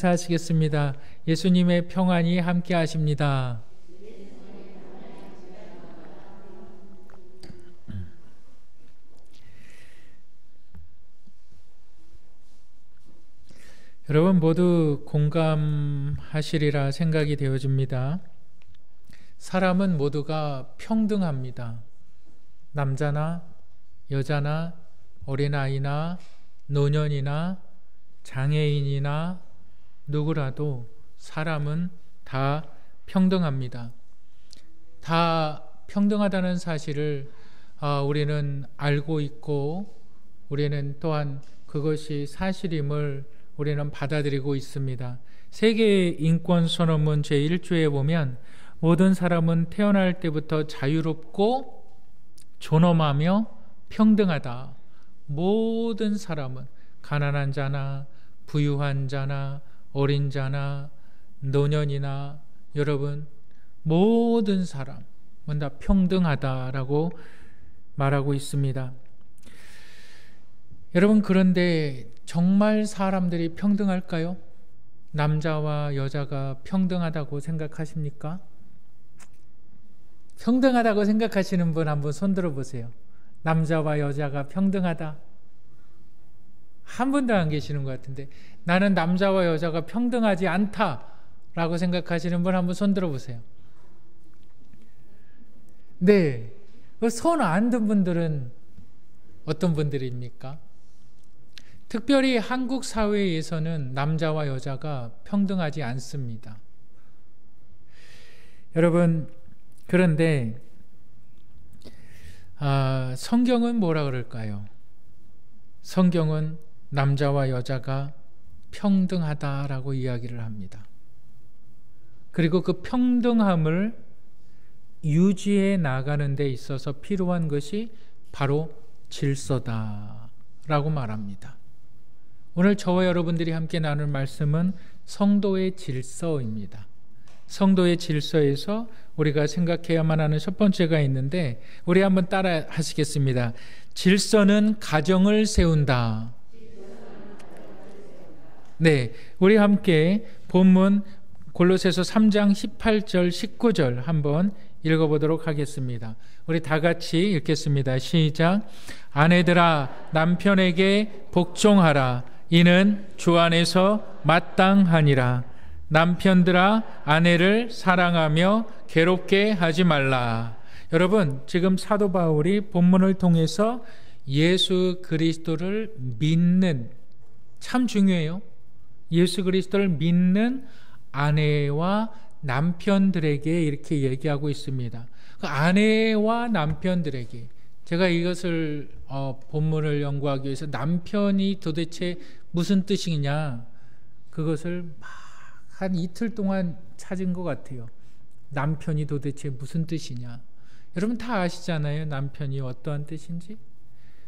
하시겠습니다. 예수님의 평안이 함께 하십니다. 여러분 모두 공감하시리라 생각이 되어집니다. 사람은 모두가 평등합니다. 남자나 여자나 어린아이나 노년이나 장애인이나 누구라도 사람은 다 평등합니다. 다 평등하다는 사실을 우리는 알고 있고 우리는 또한 그것이 사실임을 우리는 받아들이고 있습니다. 세계 인권 선언문 제1조에 보면 모든 사람은 태어날 때부터 자유롭고 존엄하며 평등하다. 모든 사람은 가난한 자나 부유한 자나 어린 자나 노년이나 여러분 모든 사람은 다 평등하다라고 말하고 있습니다. 여러분 그런데 정말 사람들이 평등할까요? 남자와 여자가 평등하다고 생각하십니까? 평등하다고 생각하시는 분 한번 손 들어보세요. 남자와 여자가 평등하다. 한 분도 안 계시는 것 같은데 나는 남자와 여자가 평등하지 않다라고 생각하시는 분 한번 손 들어보세요. 네, 손 안 든 분들은 어떤 분들입니까? 특별히 한국 사회에서는 남자와 여자가 평등하지 않습니다. 여러분 그런데 성경은 뭐라 그럴까요? 성경은 남자와 여자가 평등하다라고 이야기를 합니다. 그리고 그 평등함을 유지해 나가는 데 있어서 필요한 것이 바로 질서다라고 말합니다. 오늘 저와 여러분들이 함께 나눌 말씀은 성도의 질서입니다. 성도의 질서에서 우리가 생각해야만 하는 첫 번째가 있는데 우리 한번 따라 하시겠습니다. 질서는 가정을 세운다. 네, 우리 함께 본문 골로새서 3장 18절 19절 한번 읽어보도록 하겠습니다. 우리 다 같이 읽겠습니다. 시작. 아내들아 남편에게 복종하라. 이는 주 안에서 마땅하니라. 남편들아 아내를 사랑하며 괴롭게 하지 말라. 여러분 지금 사도 바울이 본문을 통해서 예수 그리스도를 믿는, 참 중요해요. 예수 그리스도를 믿는 아내와 남편들에게 이렇게 얘기하고 있습니다. 그 아내와 남편들에게 제가 이것을 본문을 연구하기 위해서 남편이 도대체 무슨 뜻이냐 그것을 막 한 이틀 동안 찾은 것 같아요. 남편이 도대체 무슨 뜻이냐. 여러분 다 아시잖아요. 남편이 어떠한 뜻인지.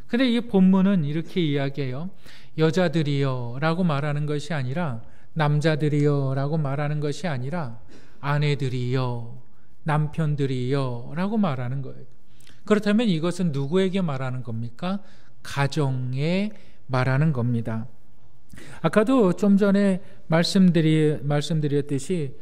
근데 이 본문은 이렇게 이야기해요. 여자들이여 라고 말하는 것이 아니라 남자들이여 라고 말하는 것이 아니라 아내들이여 남편들이여 라고 말하는 거예요. 그렇다면 이것은 누구에게 말하는 겁니까? 가정에 말하는 겁니다. 아까도 좀 전에 말씀드렸듯이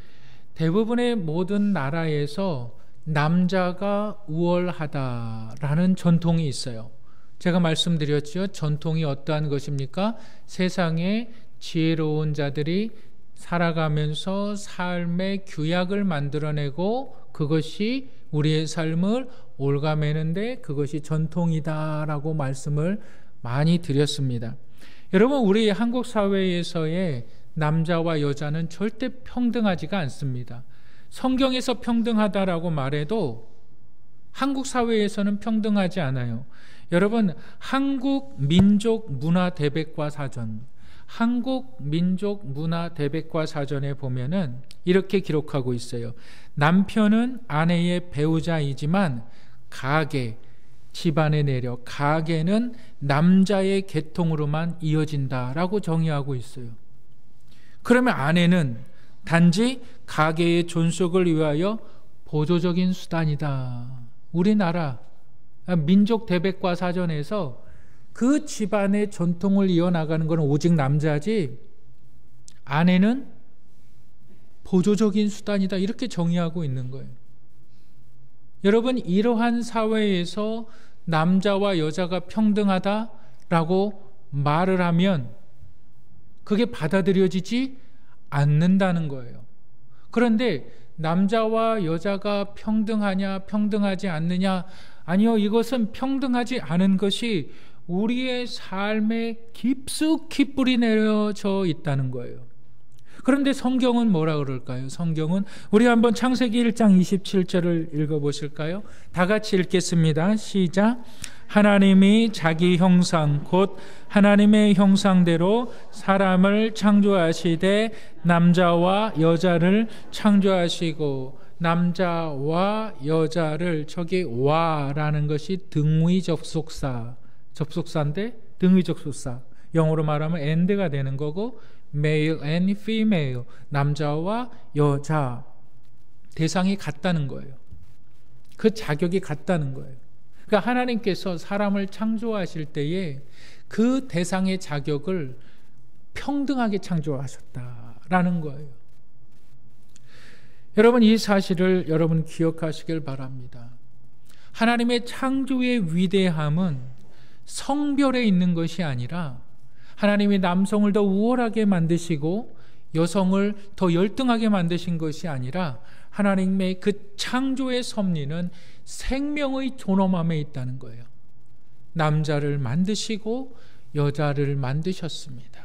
대부분의 모든 나라에서 남자가 우월하다라는 전통이 있어요. 제가 말씀드렸죠. 전통이 어떠한 것입니까? 세상에 지혜로운 자들이 살아가면서 삶의 규약을 만들어내고 그것이 우리의 삶을 올가매는데 그것이 전통이다라고 말씀을 많이 드렸습니다. 여러분 우리 한국 사회에서의 남자와 여자는 절대 평등하지가 않습니다. 성경에서 평등하다라고 말해도 한국 사회에서는 평등하지 않아요. 여러분 한국 민족 문화 대백과 사전, 한국 민족 문화 대백과 사전에 보면은 이렇게 기록하고 있어요. 남편은 아내의 배우자이지만 가계, 집안의 내력, 가계는 남자의 계통으로만 이어진다라고 정의하고 있어요. 그러면 아내는 단지 가계의 존속을 위하여 보조적인 수단이다. 우리나라 민족 대백과 사전에서 그 집안의 전통을 이어나가는 건 오직 남자지 아내는 보조적인 수단이다, 이렇게 정의하고 있는 거예요. 여러분, 이러한 사회에서 남자와 여자가 평등하다라고 말을 하면 그게 받아들여지지 않는다는 거예요. 그런데 남자와 여자가 평등하냐, 평등하지 않느냐? 아니요, 이것은 평등하지 않은 것이 우리의 삶에 깊숙이 뿌리 내려져 있다는 거예요. 그런데 성경은 뭐라 그럴까요? 성경은 우리 한번 창세기 1장 27절을 읽어보실까요? 다 같이 읽겠습니다. 시작. 하나님이 자기 형상 곧 하나님의 형상대로 사람을 창조하시되 남자와 여자를 창조하시고, 남자와 여자를, 저기 와라는 것이 등위 접속사인데 등위 접속사, 영어로 말하면 and가 되는 거고, male and female, 남자와 여자, 대상이 같다는 거예요. 그 자격이 같다는 거예요. 그러니까 하나님께서 사람을 창조하실 때에 그 대상의 자격을 평등하게 창조하셨다라는 거예요. 여러분, 이 사실을 여러분 기억하시길 바랍니다. 하나님의 창조의 위대함은 성별에 있는 것이 아니라, 하나님이 남성을 더 우월하게 만드시고 여성을 더 열등하게 만드신 것이 아니라, 하나님의 그 창조의 섭리는 생명의 존엄함에 있다는 거예요. 남자를 만드시고 여자를 만드셨습니다.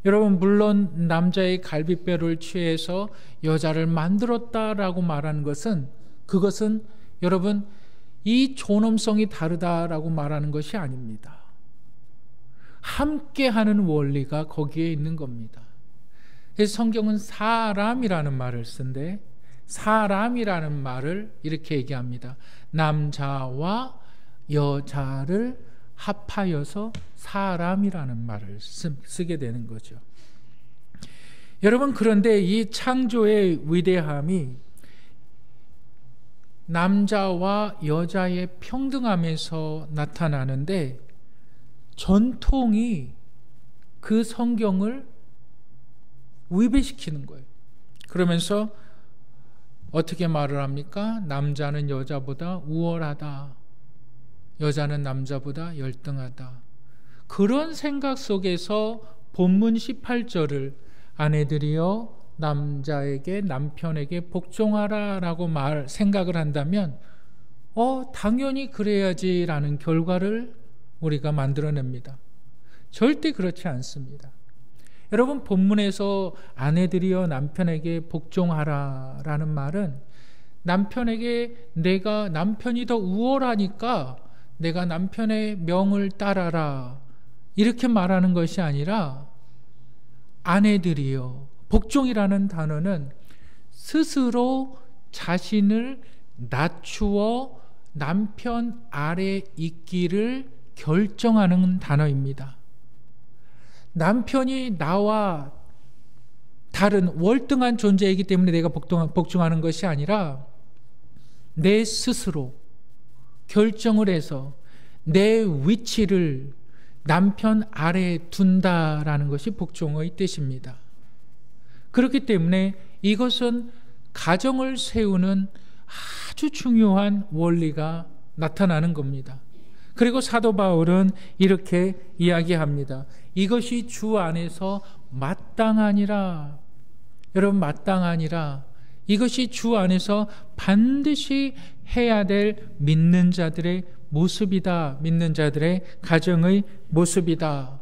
여러분, 물론 남자의 갈비뼈를 취해서 여자를 만들었다라고 말하는 것은, 그것은 여러분 이 존엄성이 다르다라고 말하는 것이 아닙니다. 함께하는 원리가 거기에 있는 겁니다. 그래서 성경은 사람이라는 말을 쓴데, 사람이라는 말을 이렇게 얘기합니다. 남자와 여자를 합하여서 사람이라는 말을 쓰게 되는 거죠. 여러분, 그런데 이 창조의 위대함이 남자와 여자의 평등함에서 나타나는데, 전통이 그 성경을 위배시키는 거예요. 그러면서 어떻게 말을 합니까? 남자는 여자보다 우월하다, 여자는 남자보다 열등하다. 그런 생각 속에서 본문 18절을 아내들이여 남자에게, 남편에게 복종하라 라고 생각을 한다면 당연히 그래야지라는 결과를 우리가 만들어냅니다. 절대 그렇지 않습니다. 여러분, 본문에서 아내들이여 남편에게 복종하라 라는 말은, 남편에게 남편이 더 우월하니까 내가 남편의 명을 따라라, 이렇게 말하는 것이 아니라, 아내들이여, 복종이라는 단어는 스스로 자신을 낮추어 남편 아래 있기를 결정하는 단어입니다. 남편이 나와 다른 월등한 존재이기 때문에 내가 복종하는 것이 아니라, 내 스스로 결정을 해서 내 위치를 남편 아래에 둔다라는 것이 복종의 뜻입니다. 그렇기 때문에 이것은 가정을 세우는 아주 중요한 원리가 나타나는 겁니다. 그리고 사도 바울은 이렇게 이야기합니다. 이것이 주 안에서 마땅하니라. 여러분, 마땅하니라. 이것이 주 안에서 반드시 해야 될 믿는 자들의 모습이다. 믿는 자들의 가정의 모습이다.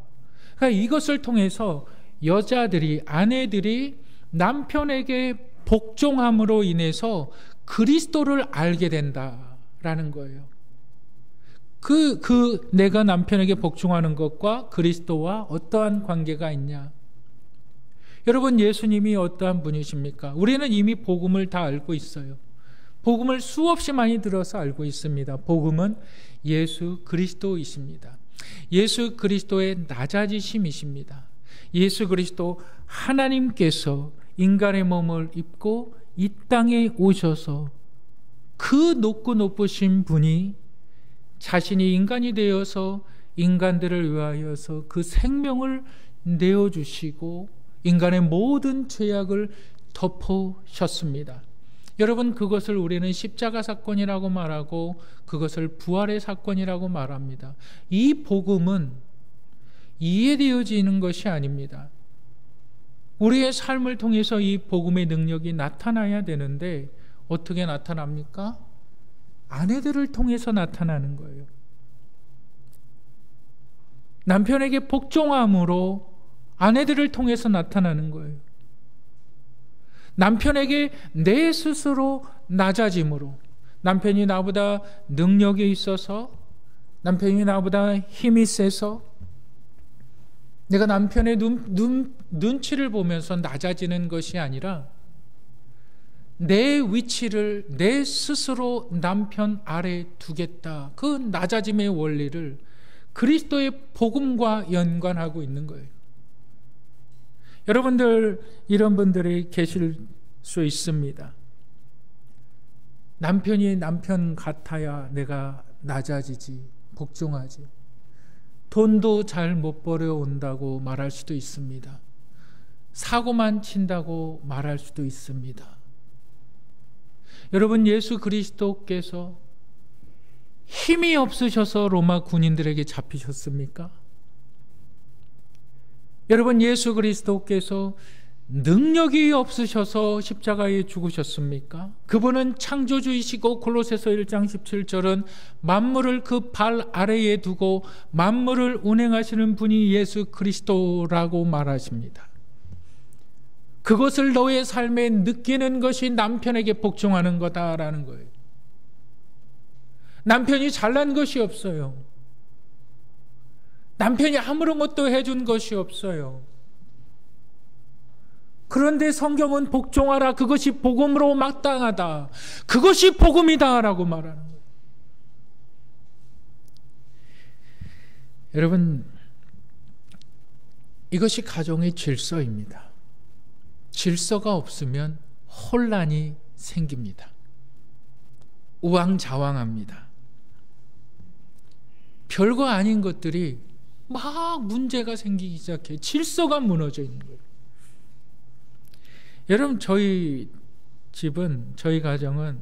그러니까 이것을 통해서 여자들이, 아내들이 남편에게 복종함으로 인해서 그리스도를 알게 된다라는 거예요. 내가 남편에게 복종하는 것과 그리스도와 어떠한 관계가 있냐? 여러분, 예수님이 어떠한 분이십니까? 우리는 이미 복음을 다 알고 있어요. 복음을 수없이 많이 들어서 알고 있습니다. 복음은 예수 그리스도이십니다. 예수 그리스도의 낮아지심이십니다. 예수 그리스도 하나님께서 인간의 몸을 입고 이 땅에 오셔서 그 높고 높으신 분이 자신이 인간이 되어서 인간들을 위하여서 그 생명을 내어주시고 인간의 모든 죄악을 덮으셨습니다. 여러분, 그것을 우리는 십자가 사건이라고 말하고 그것을 부활의 사건이라고 말합니다. 이 복음은 이해되어지는 것이 아닙니다. 우리의 삶을 통해서 이 복음의 능력이 나타나야 되는데 어떻게 나타납니까? 아내들을 통해서 나타나는 거예요. 남편에게 복종함으로 아내들을 통해서 나타나는 거예요. 남편에게 내 스스로 낮아짐으로, 남편이 나보다 능력이 있어서, 남편이 나보다 힘이 세서 내가 남편의 눈치를 보면서 낮아지는 것이 아니라 내 위치를 내 스스로 남편 아래 두겠다. 그 낮아짐의 원리를 그리스도의 복음과 연관하고 있는 거예요. 여러분들, 이런 분들이 계실 수 있습니다. 남편이 남편 같아야 내가 낮아지지, 복종하지. 돈도 잘 못 벌어온다고 말할 수도 있습니다. 사고만 친다고 말할 수도 있습니다. 여러분, 예수 그리스도께서 힘이 없으셔서 로마 군인들에게 잡히셨습니까? 여러분, 예수 그리스도께서 능력이 없으셔서 십자가에 죽으셨습니까? 그분은 창조주이시고 골로새서 1장 17절은 만물을 그 발 아래에 두고 만물을 운행하시는 분이 예수 그리스도라고 말하십니다. 그것을 너의 삶에 느끼는 것이 남편에게 복종하는 거다라는 거예요. 남편이 잘난 것이 없어요. 남편이 아무런 것도 해준 것이 없어요. 그런데 성경은 복종하라, 그것이 복음으로 마땅하다, 그것이 복음이다 라고 말하는 거예요. 여러분, 이것이 가정의 질서입니다. 질서가 없으면 혼란이 생깁니다. 우왕좌왕합니다. 별거 아닌 것들이 막 문제가 생기기 시작해요. 질서가 무너져 있는 거예요. 여러분, 저희 집은, 저희 가정은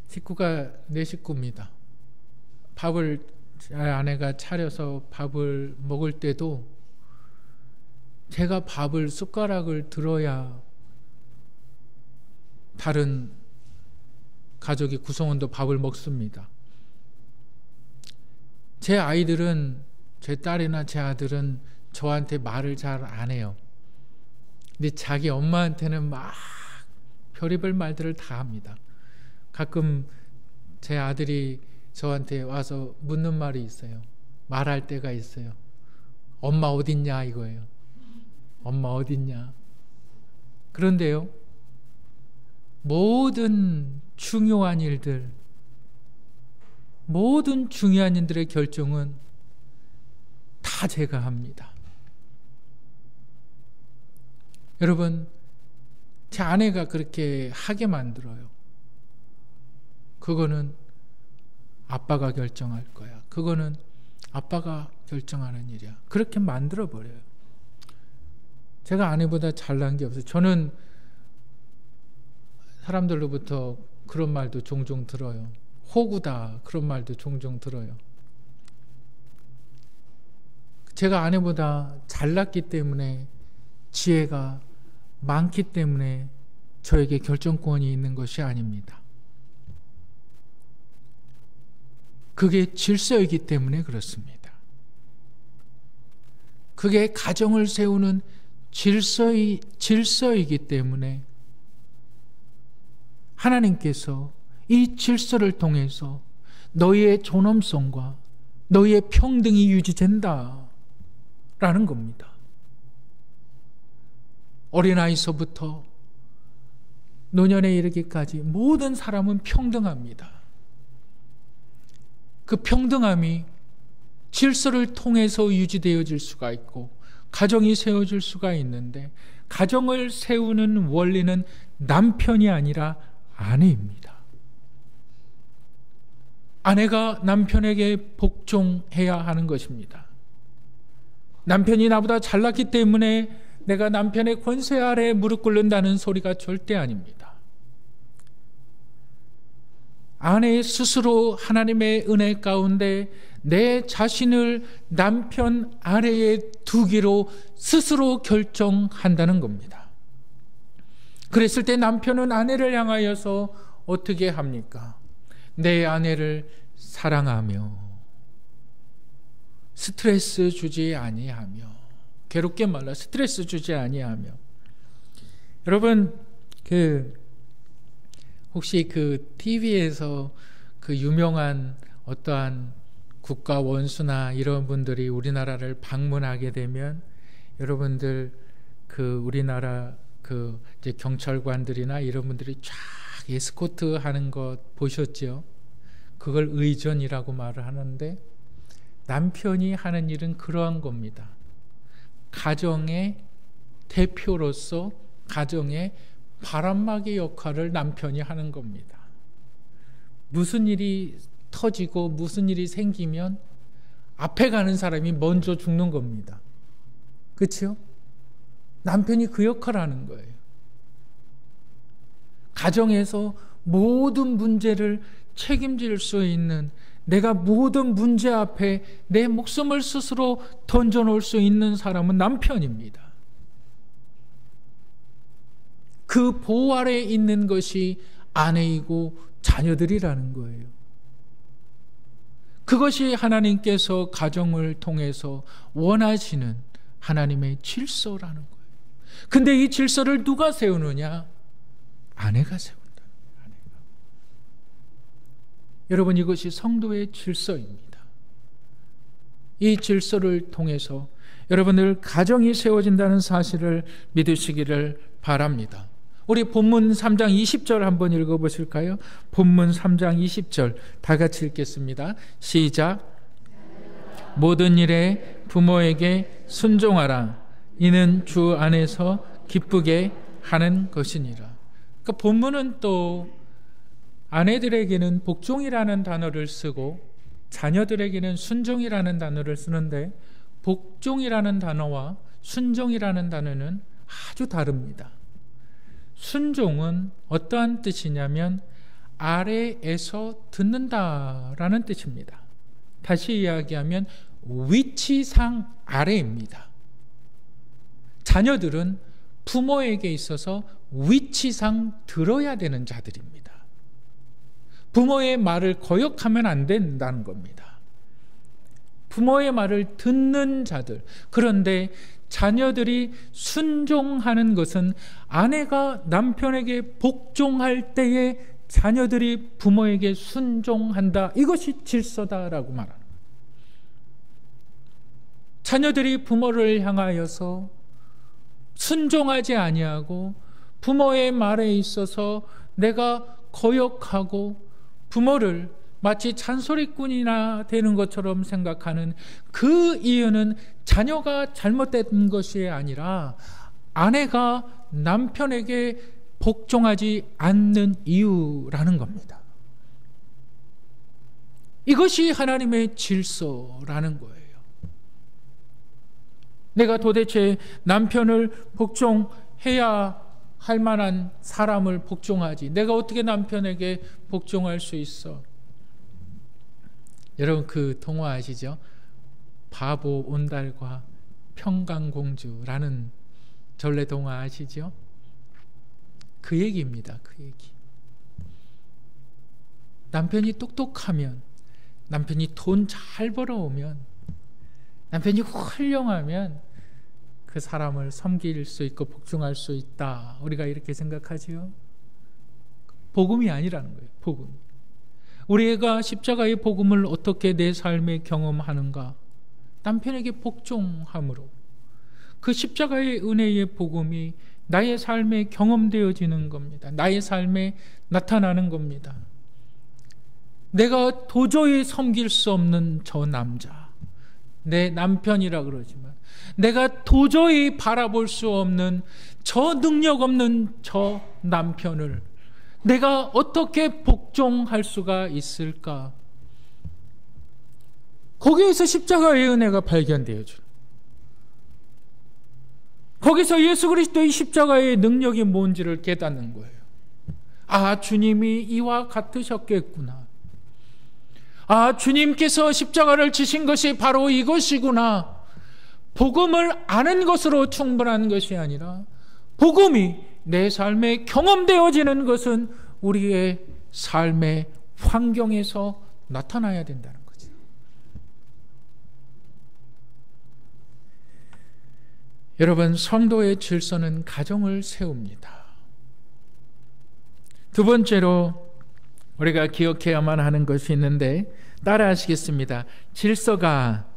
식구가 4식구입니다. 밥을 아내가 차려서 밥을 먹을 때도 제가 밥을 숟가락을 들어야 다른 가족이 구성원도 밥을 먹습니다. 제 아이들은, 제 딸이나 제 아들은 저한테 말을 잘 안 해요. 근데 자기 엄마한테는 막 별의별 말들을 다 합니다. 가끔 제 아들이 저한테 와서 묻는 말이 있어요. 말할 때가 있어요. 엄마 어딨냐 이거예요. 엄마 어딨냐. 그런데요, 모든 중요한 일들, 모든 중요한 일들의 결정은 다 제가 합니다. 여러분, 제 아내가 그렇게 하게 만들어요. 그거는 아빠가 결정할 거야. 그거는 아빠가 결정하는 일이야. 그렇게 만들어버려요. 제가 아내보다 잘난 게 없어요. 저는 사람들로부터 그런 말도 종종 들어요. 호구다, 그런 말도 종종 들어요. 제가 아내보다 잘났기 때문에, 지혜가 많기 때문에 저에게 결정권이 있는 것이 아닙니다. 그게 질서이기 때문에 그렇습니다. 그게 가정을 세우는 질서이기 때문에 하나님께서 이 질서를 통해서 너희의 존엄성과 너희의 평등이 유지된다 라는 겁니다. 어린아이서부터 노년에 이르기까지 모든 사람은 평등합니다. 그 평등함이 질서를 통해서 유지되어질 수가 있고 가정이 세워질 수가 있는데, 가정을 세우는 원리는 남편이 아니라 아내입니다. 아내가 남편에게 복종해야 하는 것입니다. 남편이 나보다 잘났기 때문에 내가 남편의 권세 아래에 무릎 꿇는다는 소리가 절대 아닙니다. 아내 스스로 하나님의 은혜 가운데 내 자신을 남편 아래에 두기로 스스로 결정한다는 겁니다. 그랬을 때 남편은 아내를 향하여서 어떻게 합니까? 내 아내를 사랑하며 스트레스 주지 아니하며, 괴롭게 말라 스트레스 주지 아니하며. 여러분, 혹시 TV에서 유명한 어떠한 국가 원수나 이런 분들이 우리나라를 방문하게 되면 여러분들 우리나라 이제 경찰관들이나 이런 분들이 쫙 에스코트 하는 것 보셨죠? 그걸 의전이라고 말을 하는데, 남편이 하는 일은 그러한 겁니다. 가정의 대표로서 가정의 바람막이 역할을 남편이 하는 겁니다. 무슨 일이 터지고 무슨 일이 생기면 앞에 가는 사람이 먼저 죽는 겁니다. 그렇죠? 남편이 그 역할을 하는 거예요. 가정에서 모든 문제를 책임질 수 있는, 내가 모든 문제 앞에 내 목숨을 스스로 던져놓을 수 있는 사람은 남편입니다. 그 보호 아래에 있는 것이 아내이고 자녀들이라는 거예요. 그것이 하나님께서 가정을 통해서 원하시는 하나님의 질서라는 거예요. 근데 이 질서를 누가 세우느냐? 아내가 세운다. 아내가. 여러분, 이것이 성도의 질서입니다. 이 질서를 통해서 여러분들 가정이 세워진다는 사실을 믿으시기를 바랍니다. 우리 본문 3장 20절 한번 읽어보실까요? 본문 3장 20절 다 같이 읽겠습니다. 시작. 모든 일에 부모에게 순종하라. 이는 주 안에서 기쁘게 하는 것이니라. 그러니까 본문은 또 아내들에게는 복종이라는 단어를 쓰고 자녀들에게는 순종이라는 단어를 쓰는데, 복종이라는 단어와 순종이라는 단어는 아주 다릅니다. 순종은 어떠한 뜻이냐면 아래에서 듣는다라는 뜻입니다. 다시 이야기하면 위치상 아래입니다. 자녀들은 부모에게 있어서 위치상 들어야 되는 자들입니다. 부모의 말을 거역하면 안 된다는 겁니다. 부모의 말을 듣는 자들. 그런데 자녀들이 순종하는 것은 아내가 남편에게 복종할 때에 자녀들이 부모에게 순종한다. 이것이 질서다라고 말하는 거예요. 자녀들이 부모를 향하여서 순종하지 아니하고 부모의 말에 있어서 내가 거역하고 부모를 마치 잔소리꾼이나 되는 것처럼 생각하는 그 이유는 자녀가 잘못된 것이 아니라 아내가 남편에게 복종하지 않는 이유라는 겁니다. 이것이 하나님의 질서라는 거예요. 내가 도대체 남편을 복종해야 할 만한 사람을 복종하지, 내가 어떻게 남편에게 복종할 수 있어? 여러분, 그 동화 아시죠? 바보 온달과 평강공주라는 전래 동화 아시죠? 그 얘기입니다. 그 얘기. 남편이 똑똑하면, 남편이 돈 잘 벌어오면, 남편이 훌륭하면 그 사람을 섬길 수 있고 복종할 수 있다. 우리가 이렇게 생각하지요. 복음이 아니라는 거예요. 복음. 우리가 십자가의 복음을 어떻게 내 삶에 경험하는가? 남편에게 복종함으로. 그 십자가의 은혜의 복음이 나의 삶에 경험되어지는 겁니다. 나의 삶에 나타나는 겁니다. 내가 도저히 섬길 수 없는 저 남자, 내 남편이라 그러지만 내가 도저히 바라볼 수 없는 저 능력 없는 저 남편을 내가 어떻게 복종할 수가 있을까? 거기에서 십자가의 은혜가 발견되어져요. 거기서 예수 그리스도의 십자가의 능력이 뭔지를 깨닫는 거예요. 아, 주님이 이와 같으셨겠구나. 아, 주님께서 십자가를 지신 것이 바로 이것이구나. 복음을 아는 것으로 충분한 것이 아니라 복음이 내 삶에 경험되어지는 것은 우리의 삶의 환경에서 나타나야 된다는 거죠. 여러분, 성도의 질서는 가정을 세웁니다. 두 번째로 우리가 기억해야만 하는 것이 있는데 따라 하시겠습니다. 질서가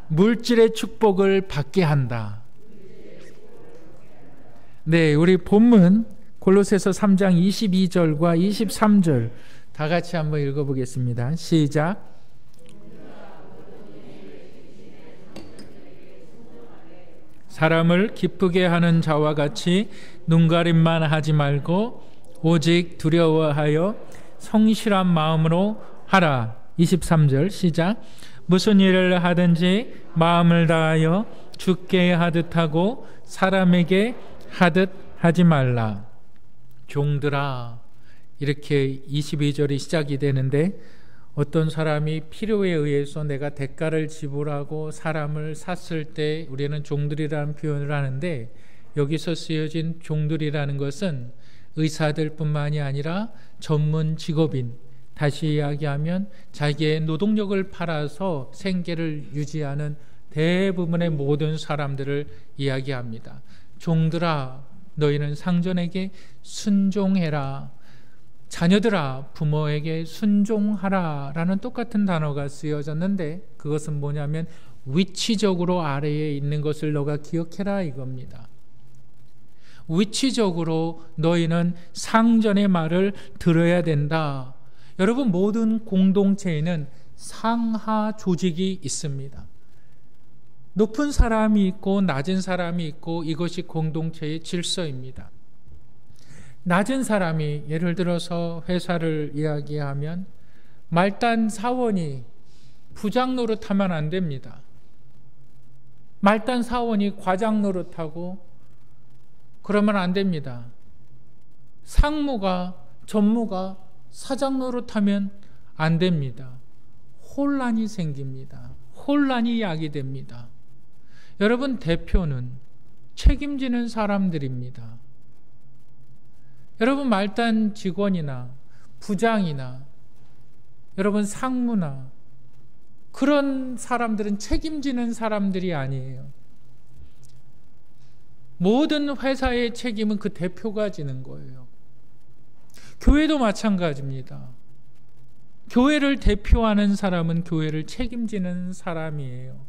물질의 축복을 받게 한다. 네, 우리 본문 골로새서 3장 22절과 23절 다 같이 한번 읽어보겠습니다. 시작. 사람을 기쁘게 하는 자와 같이 눈가림만 하지 말고 오직 두려워하여 성실한 마음으로 하라. 23절 시작. 무슨 일을 하든지 마음을 다하여 주께 하듯 하고 사람에게 하듯 하지 말라. 종들아, 이렇게 22절이 시작이 되는데 어떤 사람이 필요에 의해서 내가 대가를 지불하고 사람을 샀을 때 우리는 종들이라는 표현을 하는데 여기서 쓰여진 종들이라는 것은 의사들뿐만이 아니라 전문 직업인, 다시 이야기하면 자기의 노동력을 팔아서 생계를 유지하는 대부분의 모든 사람들을 이야기합니다. 종들아, 너희는 상전에게 순종해라. 자녀들아, 부모에게 순종하라 라는 똑같은 단어가 쓰여졌는데 그것은 뭐냐면 위치적으로 아래에 있는 것을 너가 기억해라 이겁니다. 위치적으로 너희는 상전의 말을 들어야 된다. 여러분, 모든 공동체에는 상하 조직이 있습니다. 높은 사람이 있고 낮은 사람이 있고 이것이 공동체의 질서입니다. 낮은 사람이 예를 들어서 회사를 이야기하면 말단 사원이 부장 노릇하면 안 됩니다. 말단 사원이 과장 노릇하고 그러면 안 됩니다. 상무가 전무가 사장 노릇하면 안 됩니다. 혼란이 생깁니다. 혼란이 야기됩니다. 여러분, 대표는 책임지는 사람들입니다. 여러분, 말단 직원이나 부장이나 여러분 상무나 그런 사람들은 책임지는 사람들이 아니에요. 모든 회사의 책임은 그 대표가 지는 거예요. 교회도 마찬가지입니다. 교회를 대표하는 사람은 교회를 책임지는 사람이에요.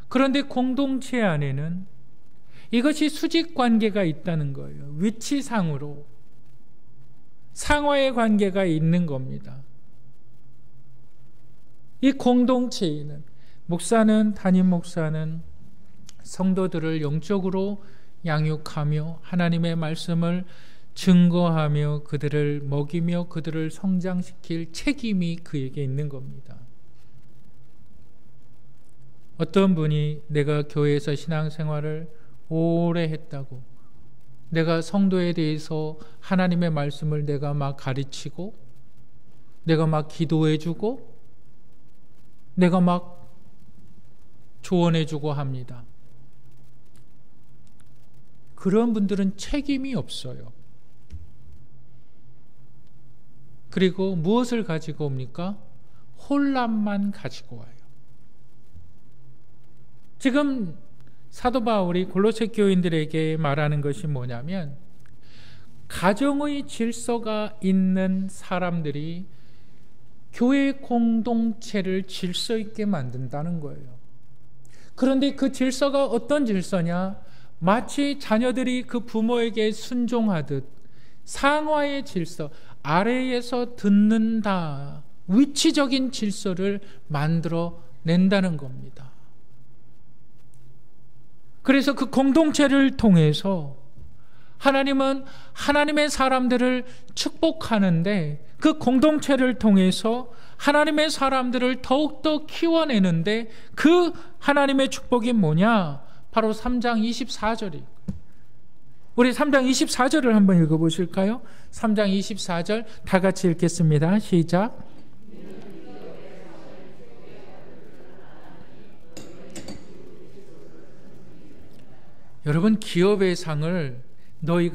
그런데 공동체 안에는 이것이 수직 관계가 있다는 거예요. 위치상으로 상하의 관계가 있는 겁니다. 이 공동체에는 목사는, 담임 목사는 성도들을 영적으로 양육하며 하나님의 말씀을 증거하며 그들을 먹이며 그들을 성장시킬 책임이 그에게 있는 겁니다. 어떤 분이 내가 교회에서 신앙생활을 오래 했다고, 내가 성도에 대해서 하나님의 말씀을 내가 막 가르치고 내가 막 기도해주고 내가 막 조언해주고 합니다. 그런 분들은 책임이 없어요. 그리고 무엇을 가지고 옵니까? 혼란만 가지고 와요. 지금 사도 바울이 골로새 교인들에게 말하는 것이 뭐냐면 가정의 질서가 있는 사람들이 교회 공동체를 질서 있게 만든다는 거예요. 그런데 그 질서가 어떤 질서냐? 마치 자녀들이 그 부모에게 순종하듯 상하의 질서, 아래에서 듣는다, 위치적인 질서를 만들어 낸다는 겁니다. 그래서 그 공동체를 통해서 하나님은 하나님의 사람들을 축복하는데 그 공동체를 통해서 하나님의 사람들을 더욱더 키워내는데 그 하나님의 축복이 뭐냐? 바로 3장 24절이에요. 우리 3장 24절을 한번 읽어보실까요? 3장 24절 다 같이 읽겠습니다. 시작. 여러분, 기업의 상을 너희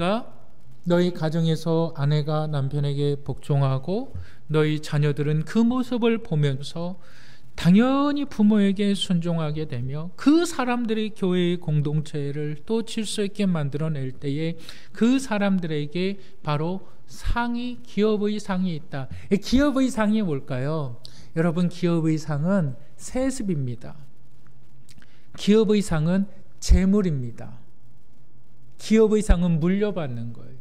가정에서 아내가 남편에게 복종하고 너희 자녀들은 그 모습을 보면서 당연히 부모에게 순종하게 되며 그 사람들이 교회의 공동체를 또 질서 있게 만들어낼 때에 그 사람들에게 바로 상이, 기업의 상이 있다. 기업의 상이 뭘까요? 여러분, 기업의 상은 세습입니다. 기업의 상은 재물입니다. 기업의 상은 물려받는 거예요.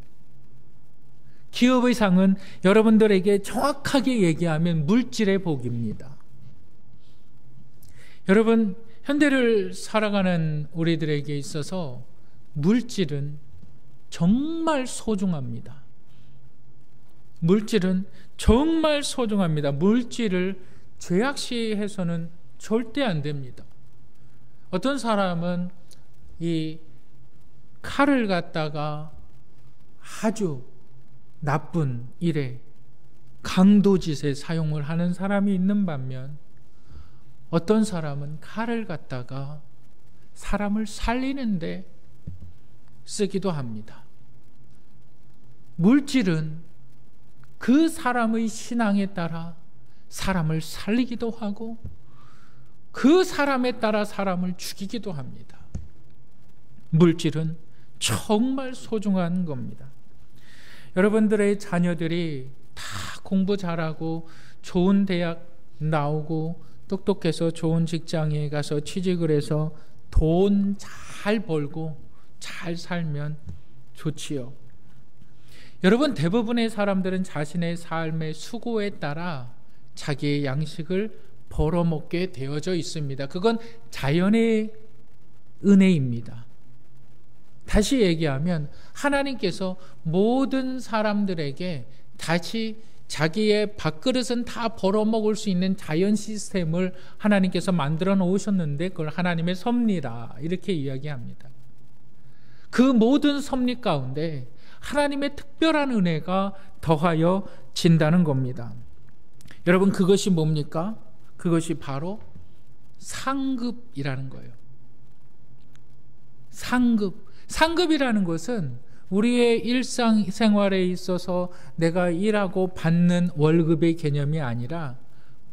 기업의 상은 여러분들에게 정확하게 얘기하면 물질의 복입니다. 여러분, 현대를 살아가는 우리들에게 있어서 물질은 정말 소중합니다. 물질은 정말 소중합니다. 물질을 죄악시해서는 절대 안 됩니다. 어떤 사람은 이 칼을 갖다가 아주 나쁜 일에 강도짓에 사용을 하는 사람이 있는 반면 어떤 사람은 칼을 갖다가 사람을 살리는데 쓰기도 합니다. 물질은 그 사람의 신앙에 따라 사람을 살리기도 하고 그 사람에 따라 사람을 죽이기도 합니다. 물질은 정말 소중한 겁니다. 여러분들의 자녀들이 다 공부 잘하고 좋은 대학 나오고 똑똑해서 좋은 직장에 가서 취직을 해서 돈 잘 벌고 잘 살면 좋지요. 여러분, 대부분의 사람들은 자신의 삶의 수고에 따라 자기의 양식을 벌어먹게 되어져 있습니다. 그건 자연의 은혜입니다. 다시 얘기하면 하나님께서 모든 사람들에게 다시 자기의 밥그릇은 다 벌어먹을 수 있는 자연 시스템을 하나님께서 만들어 놓으셨는데 그걸 하나님의 섭리라 이렇게 이야기합니다. 그 모든 섭리 가운데 하나님의 특별한 은혜가 더하여 진다는 겁니다. 여러분, 그것이 뭡니까? 그것이 바로 상급이라는 거예요. 상급이라는 것은 우리의 일상생활에 있어서 내가 일하고 받는 월급의 개념이 아니라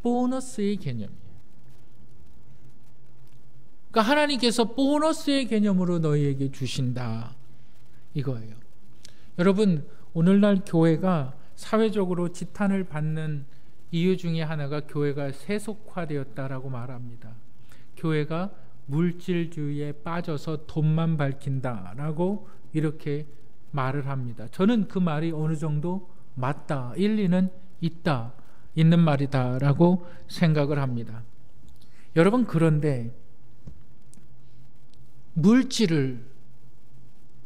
보너스의 개념이에요. 그러니까 하나님께서 보너스의 개념으로 너희에게 주신다 이거예요. 여러분, 오늘날 교회가 사회적으로 지탄을 받는 이유 중에 하나가 교회가 세속화되었다라고 말합니다. 교회가 물질주의에 빠져서 돈만 밝힌다라고 이렇게 말을 합니다. 저는 그 말이 어느 정도 맞다, 일리는 있는 말이다라고 생각을 합니다. 여러분, 그런데 물질을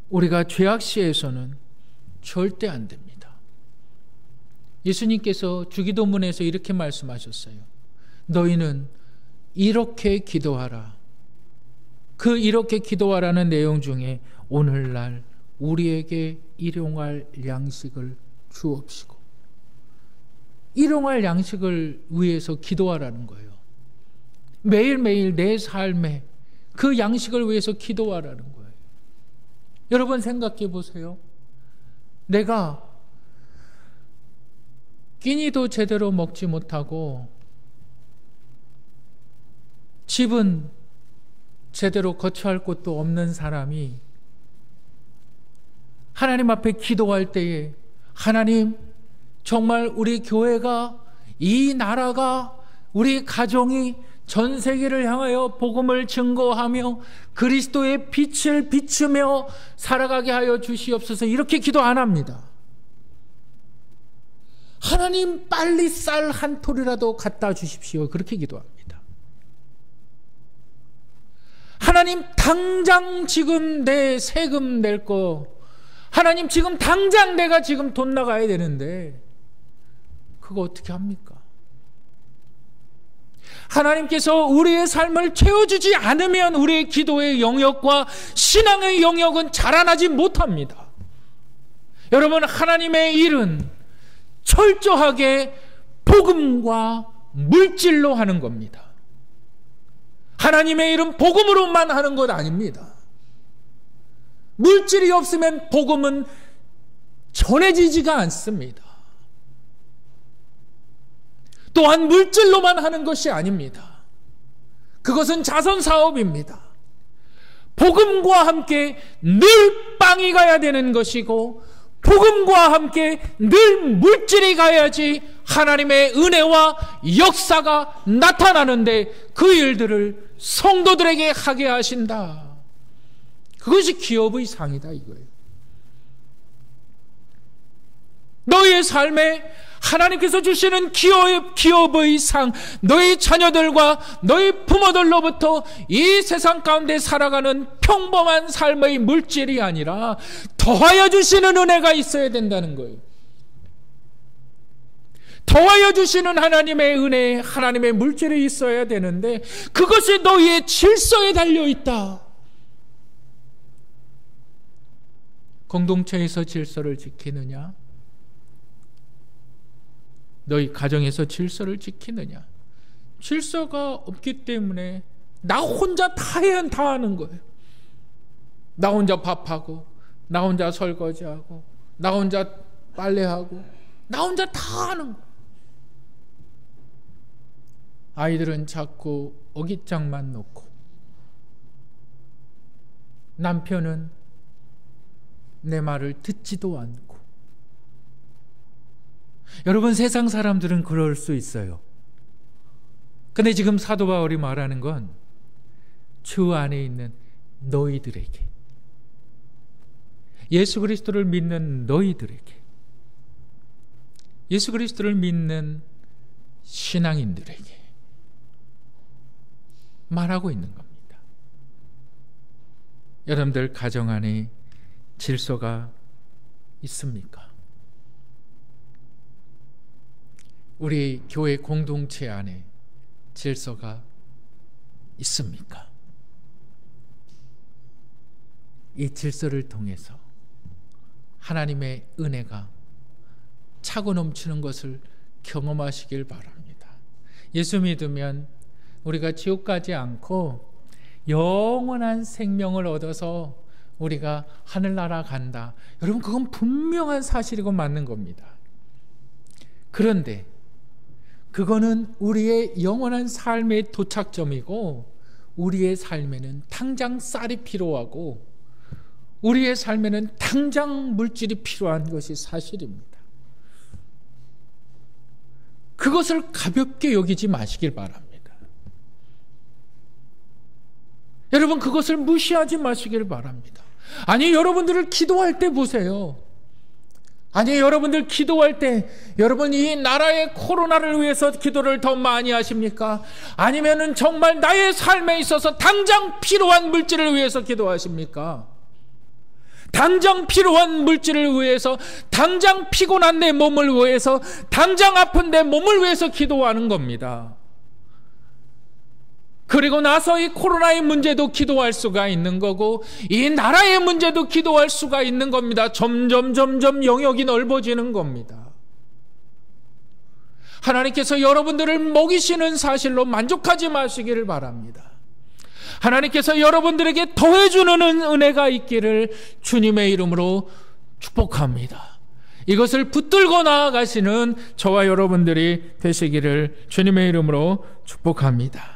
우리가 죄악시해서는 절대 안 됩니다. 예수님께서 주기도문에서 이렇게 말씀하셨어요. 너희는 이렇게 기도하라. 그 이렇게 기도하라는 내용 중에 오늘날 우리에게 일용할 양식을 주옵시고, 일용할 양식을 위해서 기도하라는 거예요. 매일매일 내 삶에 그 양식을 위해서 기도하라는 거예요. 여러분, 생각해 보세요. 내가 끼니도 제대로 먹지 못하고 집은 제대로 거처할 곳도 없는 사람이 하나님 앞에 기도할 때에 하나님, 정말 우리 교회가, 이 나라가, 우리 가정이 전 세계를 향하여 복음을 증거하며 그리스도의 빛을 비추며 살아가게 하여 주시옵소서, 이렇게 기도 안 합니다. 하나님, 빨리 쌀 한 톨이라도 갖다 주십시오, 그렇게 기도합니다. 하나님, 당장 지금 내 세금 낼 거, 하나님, 지금 당장 내가 지금 돈 나가야 되는데 그거 어떻게 합니까? 하나님께서 우리의 삶을 채워주지 않으면 우리의 기도의 영역과 신앙의 영역은 자라나지 못합니다. 여러분, 하나님의 일은 철저하게 복음과 물질로 하는 겁니다. 하나님의 일은 복음으로만 하는 것 아닙니다. 물질이 없으면 복음은 전해지지가 않습니다. 또한 물질로만 하는 것이 아닙니다. 그것은 자선사업입니다. 복음과 함께 늘 빵이 가야 되는 것이고, 복음과 함께 늘 물질이 가야지 하나님의 은혜와 역사가 나타나는데 그 일들을 성도들에게 하게 하신다. 그것이 기업의 상이다 이거예요. 너희의 삶에 하나님께서 주시는 기업의 상, 너희 자녀들과 너희 부모들로부터 이 세상 가운데 살아가는 평범한 삶의 물질이 아니라 더하여 주시는 은혜가 있어야 된다는 거예요. 더하여 주시는 하나님의 은혜, 하나님의 물질이 있어야 되는데 그것이 너희의 질서에 달려있다. 공동체에서 질서를 지키느냐? 너희 가정에서 질서를 지키느냐? 질서가 없기 때문에 나 혼자 다 하는 거예요. 나 혼자 밥하고, 나 혼자 설거지하고, 나 혼자 빨래하고, 나 혼자 다 하는 거예요. 아이들은 자꾸 어깃장만 놓고, 남편은 내 말을 듣지도 않고. 여러분, 세상 사람들은 그럴 수 있어요. 근데 지금 사도 바울이 말하는 건 주 안에 있는 너희들에게, 예수 그리스도를 믿는 너희들에게, 예수 그리스도를 믿는 신앙인들에게 말하고 있는 겁니다. 여러분들 가정 안에 질서가 있습니까? 우리 교회 공동체 안에 질서가 있습니까? 이 질서를 통해서 하나님의 은혜가 차고 넘치는 것을 경험하시길 바랍니다. 예수 믿으면 우리가 지옥 가지 않고 영원한 생명을 얻어서 우리가 하늘나라 간다. 여러분, 그건 분명한 사실이고 맞는 겁니다. 그런데 그거는 우리의 영원한 삶의 도착점이고, 우리의 삶에는 당장 쌀이 필요하고, 우리의 삶에는 당장 물질이 필요한 것이 사실입니다. 그것을 가볍게 여기지 마시길 바랍니다. 여러분, 그것을 무시하지 마시길 바랍니다. 아니, 여러분들을 기도할 때 보세요. 아니, 여러분들 기도할 때 여러분 이 나라의 코로나를 위해서 기도를 더 많이 하십니까? 아니면은 정말 나의 삶에 있어서 당장 필요한 물질을 위해서 기도하십니까? 당장 필요한 물질을 위해서, 당장 피곤한 내 몸을 위해서, 당장 아픈 내 몸을 위해서 기도하는 겁니다. 그리고 나서 이 코로나의 문제도 기도할 수가 있는 거고, 이 나라의 문제도 기도할 수가 있는 겁니다. 점점 영역이 넓어지는 겁니다. 하나님께서 여러분들을 먹이시는 사실로 만족하지 마시기를 바랍니다. 하나님께서 여러분들에게 더해주는 은혜가 있기를 주님의 이름으로 축복합니다. 이것을 붙들고 나아가시는 저와 여러분들이 되시기를 주님의 이름으로 축복합니다.